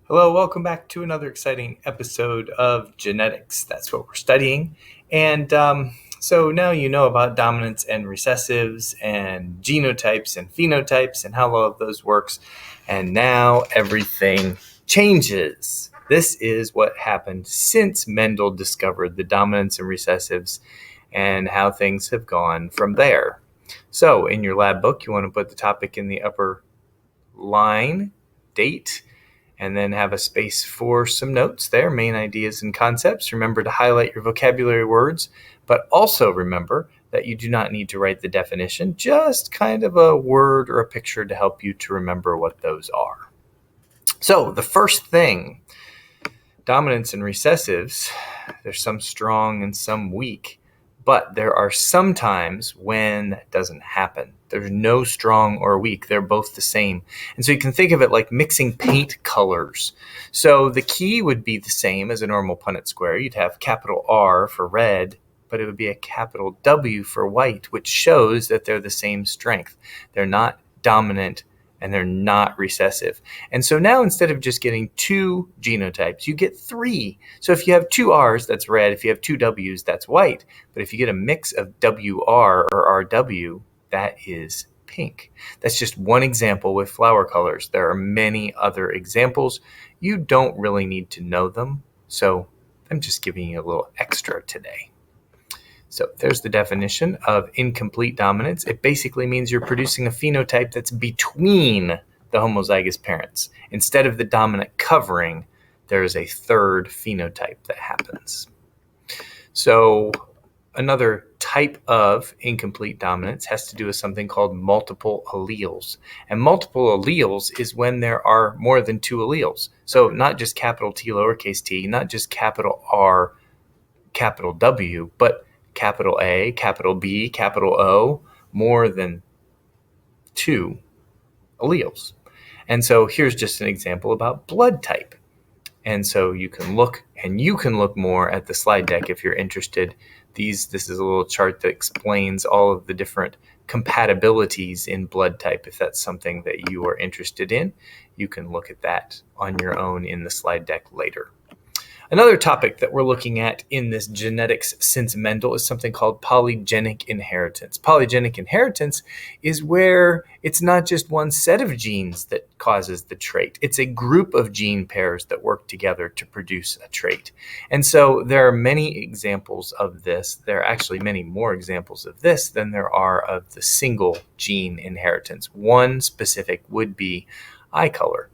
Hello, welcome back to another exciting episode of genetics. That's what we're studying. And now you know about dominants and recessives and genotypes and phenotypes and how all of those works. And now everything changes. This is what happened since Mendel discovered the dominants and recessives and how things have gone from there. So in your lab book, you want to put the topic in the upper line, date, and then have a space for some notes there, main ideas and concepts. Remember to highlight your vocabulary words, but also remember that you do not need to write the definition, just kind of a word or a picture to help you to remember what those are. So the first thing, dominants and recessives, there's some strong and some weak. But there are some times when that doesn't happen. There's no strong or weak. They're both the same. And so you can think of it like mixing paint colors. So the key would be the same as a normal Punnett square. You'd have capital R for red, but it would be a capital W for white, which shows that they're the same strength. They're not dominant and they're not recessive. And so now instead of just getting two genotypes, you get three. So if you have two R's, that's red. If you have two W's, that's white. But if you get a mix of WR or RW, that is pink. That's just one example with flower colors. There are many other examples. You don't really need to know them. So I'm just giving you a little extra today. So there's the definition of incomplete dominance. It basically means you're producing a phenotype that's between the homozygous parents. Instead of the dominant covering, there is a third phenotype that happens. So another type of incomplete dominance has to do with something called multiple alleles. And multiple alleles is when there are more than two alleles. So not just capital T, lowercase t, not just capital R, capital W, but capital A, capital B, capital O, more than two alleles. And so here's just an example about blood type. And so you can look more at the slide deck if you're interested. This is a little chart that explains all of the different compatibilities in blood type. If that's something that you are interested in, you can look at that on your own in the slide deck later. Another topic that we're looking at in this genetics since Mendel is something called polygenic inheritance. Polygenic inheritance is where it's not just one set of genes that causes the trait. It's a group of gene pairs that work together to produce a trait. And so there are many examples of this. There are actually many more examples of this than there are of the single gene inheritance. One specific would be eye color.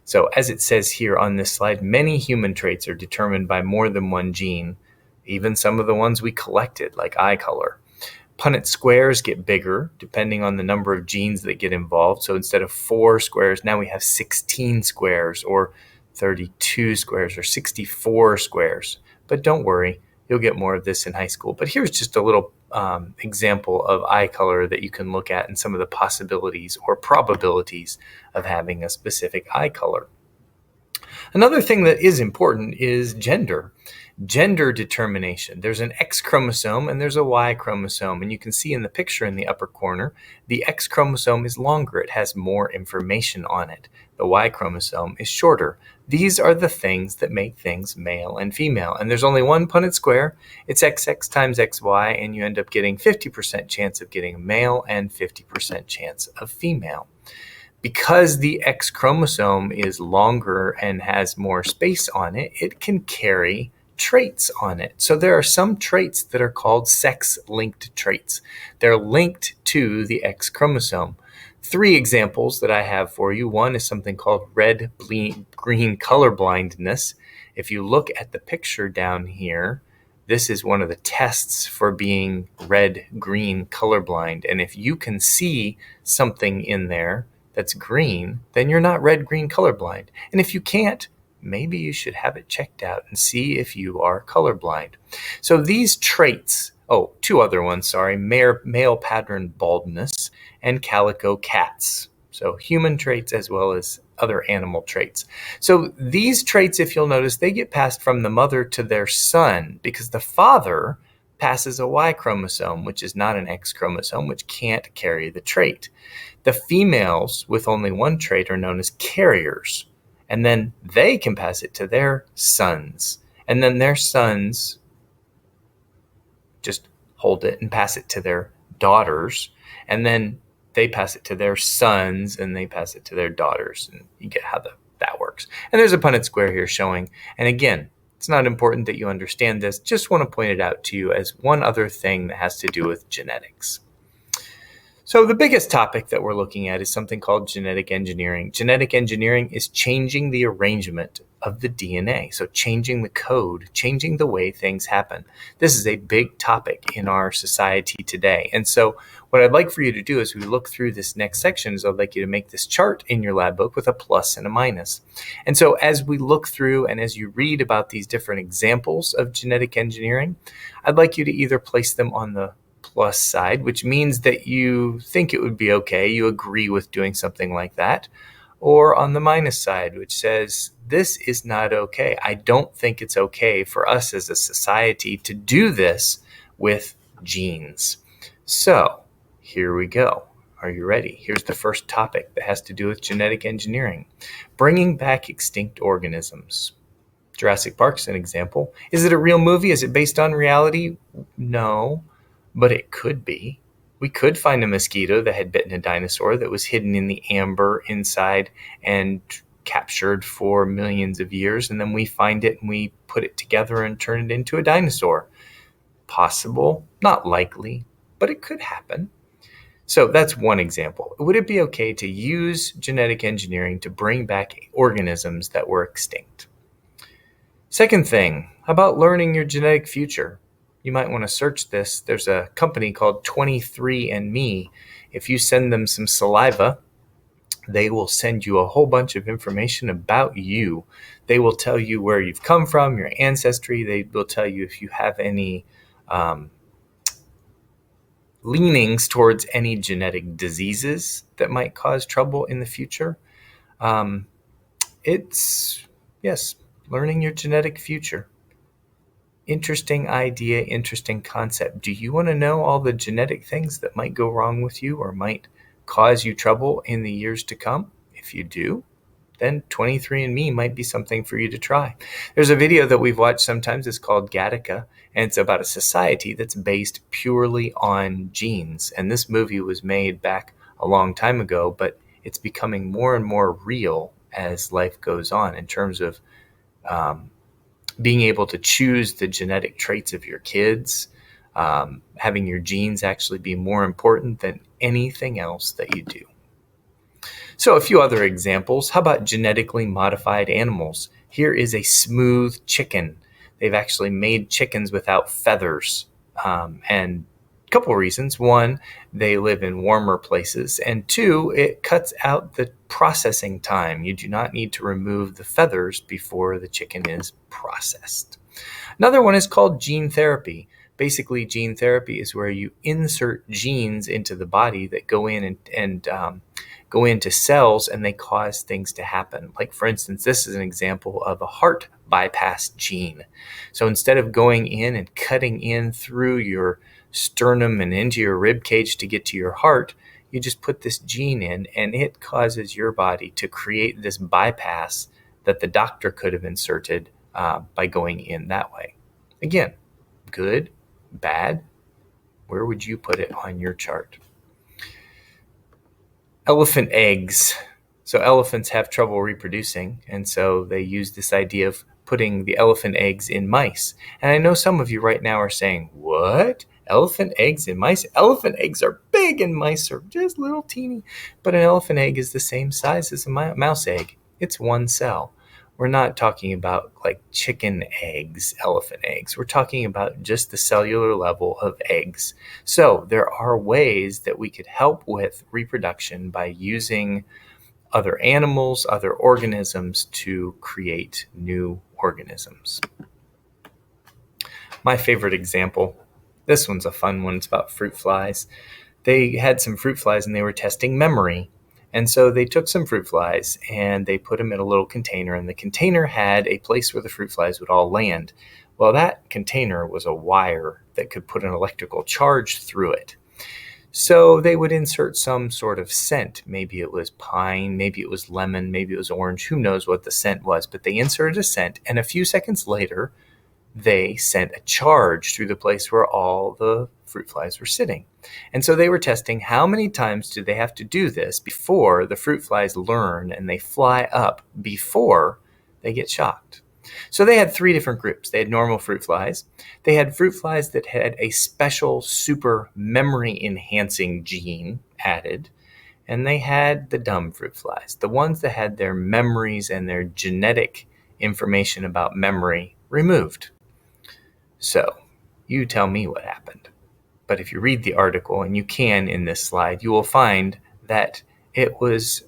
So as it says here on this slide, many human traits are determined by more than one gene, even some of the ones we collected, like eye color. Punnett squares get bigger depending on the number of genes that get involved. So instead of 4 squares, now we have 16 squares, or 32 squares, or 64 squares. But don't worry, you'll get more of this in high school. But here's just a little example of eye color that you can look at and some of the possibilities or probabilities of having a specific eye color. Another thing that is important is gender. Gender determination. There's an X chromosome and there's a Y chromosome. And you can see in the picture in the upper corner, the X chromosome is longer. It has more information on it. The Y chromosome is shorter. These are the things that make things male and female. And there's only one Punnett square. It's XX times XY, and you end up getting 50% chance of getting a male and 50% chance of female. Because the X chromosome is longer and has more space on it, it can carry traits on it. So there are some traits that are called sex-linked traits. They're linked to the X chromosome. 3 examples that I have for you. One is something called red-green color blindness. If you look at the picture down here, this is one of the tests for being red-green colorblind. And if you can see something in there that's green, then you're not red-green colorblind. And if you can't, maybe you should have it checked out and see if you are colorblind. So these traits, 2 other ones, male pattern baldness and calico cats. So human traits as well as other animal traits. So these traits, if you'll notice, they get passed from the mother to their son because the father passes a Y chromosome, which is not an X chromosome, which can't carry the trait. The females with only one trait are known as carriers. and then they can pass it to their sons, and then their sons just hold it and pass it to their daughters, and then they pass it to their sons, and they pass it to their daughters, and you get how that works. And there's a Punnett square here showing, and again, it's not important that you understand this, just want to point it out to you as one other thing that has to do with genetics. So the biggest topic that we're looking at is something called genetic engineering. Genetic engineering is changing the arrangement of the DNA. So changing the code, changing the way things happen. This is a big topic in our society today. And so what I'd like for you to do as we look through this next section is I'd like you to make this chart in your lab book with a plus and a minus. And so as we look through and as you read about these different examples of genetic engineering, I'd like you to either place them on the plus side, which means that you think it would be okay, you agree with doing something like that, or on the minus side, which says, this is not okay. I don't think it's okay for us as a society to do this with genes. So here we go. Are you ready? Here's the first topic that has to do with genetic engineering. Bringing back extinct organisms. Jurassic Park's an example. Is it a real movie? Is it based on reality? No. But it could be. We could find a mosquito that had bitten a dinosaur that was hidden in the amber inside and captured for millions of years, and then we find it and we put it together and turn it into a dinosaur. Possible, not likely, but it could happen. So that's one example. Would it be okay to use genetic engineering to bring back organisms that were extinct? Second thing, how about learning your genetic future? You might want to search this. There's a company called 23andMe. If you send them some saliva, they will send you a whole bunch of information about you. They will tell you where you've come from, your ancestry. They will tell you if you have any leanings towards any genetic diseases that might cause trouble in the future. It's, yes, learning your genetic future. Interesting idea, interesting concept. Do you want to know all the genetic things that might go wrong with you or might cause you trouble in the years to come? If you do, then 23andMe might be something for you to try. There's a video that we've watched sometimes. It's called Gattaca, and it's about a society that's based purely on genes. And this movie was made back a long time ago, but it's becoming more and more real as life goes on in terms of being able to choose the genetic traits of your kids, having your genes actually be more important than anything else that you do. So a few other examples. How about genetically modified animals? Here is a smooth chicken. They've actually made chickens without feathers. And a couple of reasons. One, they live in warmer places. And two, it cuts out the processing time. You do not need to remove the feathers before the chicken is processed. Another one is called gene therapy. Basically, gene therapy is where you insert genes into the body that go in and go into cells and they cause things to happen. Like, for instance, this is an example of a heart bypass gene. So instead of going in and cutting in through your sternum and into your rib cage to get to your heart, you just put this gene in and it causes your body to create this bypass that the doctor could have inserted by going in that way. Again, good, bad, where would you put it on your chart? Elephant eggs. So elephants have trouble reproducing, and so they use this idea of putting the elephant eggs in mice. And I know some of you right now are saying, what? Elephant eggs in mice? Elephant eggs are big and mice are just little teeny. But an elephant egg is the same size as a mouse egg. It's one cell. We're not talking about like chicken eggs, elephant eggs. We're talking about just the cellular level of eggs. So there are ways that we could help with reproduction by using other animals, other organisms to create new organisms. My favorite example, this one's a fun one. It's about fruit flies. They had some fruit flies and they were testing memory. And so they took some fruit flies and they put them in a little container, and the container had a place where the fruit flies would all land. Well, that container was a wire that could put an electrical charge through it. So they would insert some sort of scent. Maybe it was pine, maybe it was lemon, maybe it was orange. Who knows what the scent was? But they inserted a scent, and a few seconds later, they sent a charge through the place where all the fruit flies were sitting. And so they were testing how many times do they have to do this before the fruit flies learn and they fly up before they get shocked. So they had 3 different groups. They had normal fruit flies. They had fruit flies that had a special super memory enhancing gene added. And they had the dumb fruit flies, the ones that had their memories and their genetic information about memory removed. So you tell me what happened. But if you read the article, and you can in this slide, you will find that it was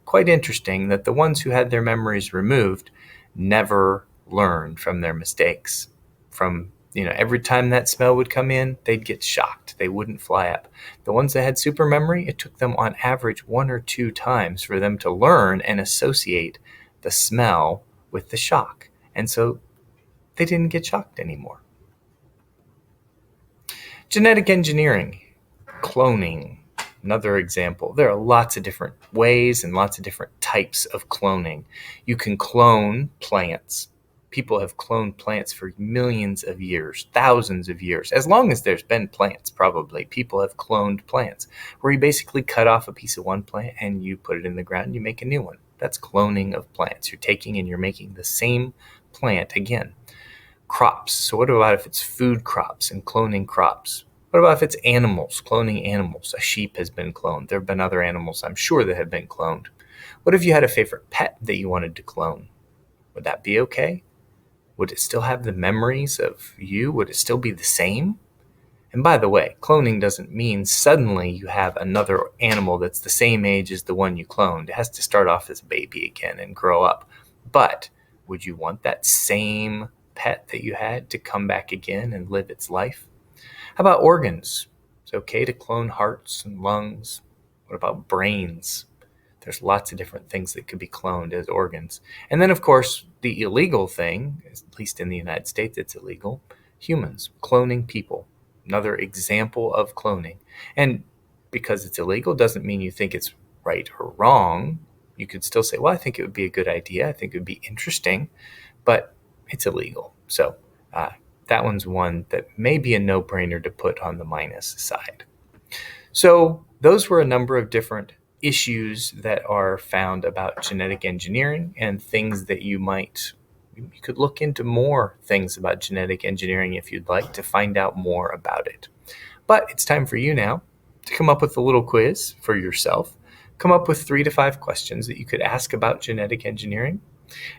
quite interesting that the ones who had their memories removed never learned from their mistakes. From every time that smell would come in, they'd get shocked. They wouldn't fly up. The ones that had super memory, it took them on average 1 or 2 times for them to learn and associate the smell with the shock. And so they didn't get shocked anymore. Genetic engineering, cloning, another example. There are lots of different ways and lots of different types of cloning. You can clone plants. People have cloned plants for millions of years, thousands of years. As long as there's been plants, probably, people have cloned plants, where you basically cut off a piece of one plant and you put it in the ground and you make a new one. That's cloning of plants. You're taking and you're making the same plant again. Crops. So what about if it's food crops and cloning crops? What about if it's animals, cloning animals? A sheep has been cloned. There have been other animals, I'm sure, that have been cloned. What if you had a favorite pet that you wanted to clone? Would that be okay? Would it still have the memories of you? Would it still be the same? And by the way, cloning doesn't mean suddenly you have another animal that's the same age as the one you cloned. It has to start off as a baby again and grow up. But would you want that same pet that you had to come back again and live its life? How about organs? It's okay to clone hearts and lungs. What about brains? There's lots of different things that could be cloned as organs. And then, of course, the illegal thing, at least in the United States, it's illegal. Humans, cloning people. Another example of cloning. And because it's illegal doesn't mean you think it's right or wrong. You could still say, well, I think it would be a good idea. I think it would be interesting, but it's illegal. So that one's one that may be a no-brainer to put on the minus side. So those were a number of different issues that are found about genetic engineering and things that you could look into more things about genetic engineering if you'd like to find out more about it. But it's time for you now to come up with a little quiz for yourself. Come up with 3 to 5 questions that you could ask about genetic engineering.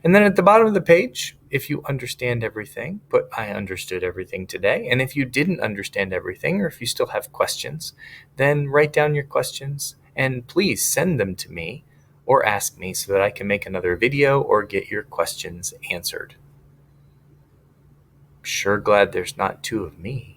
And then at the bottom of the page, if you understand everything, put I understood everything today. And if you didn't understand everything, or if you still have questions, then write down your questions and please send them to me or ask me so that I can make another video or get your questions answered. Sure glad there's not 2 of me.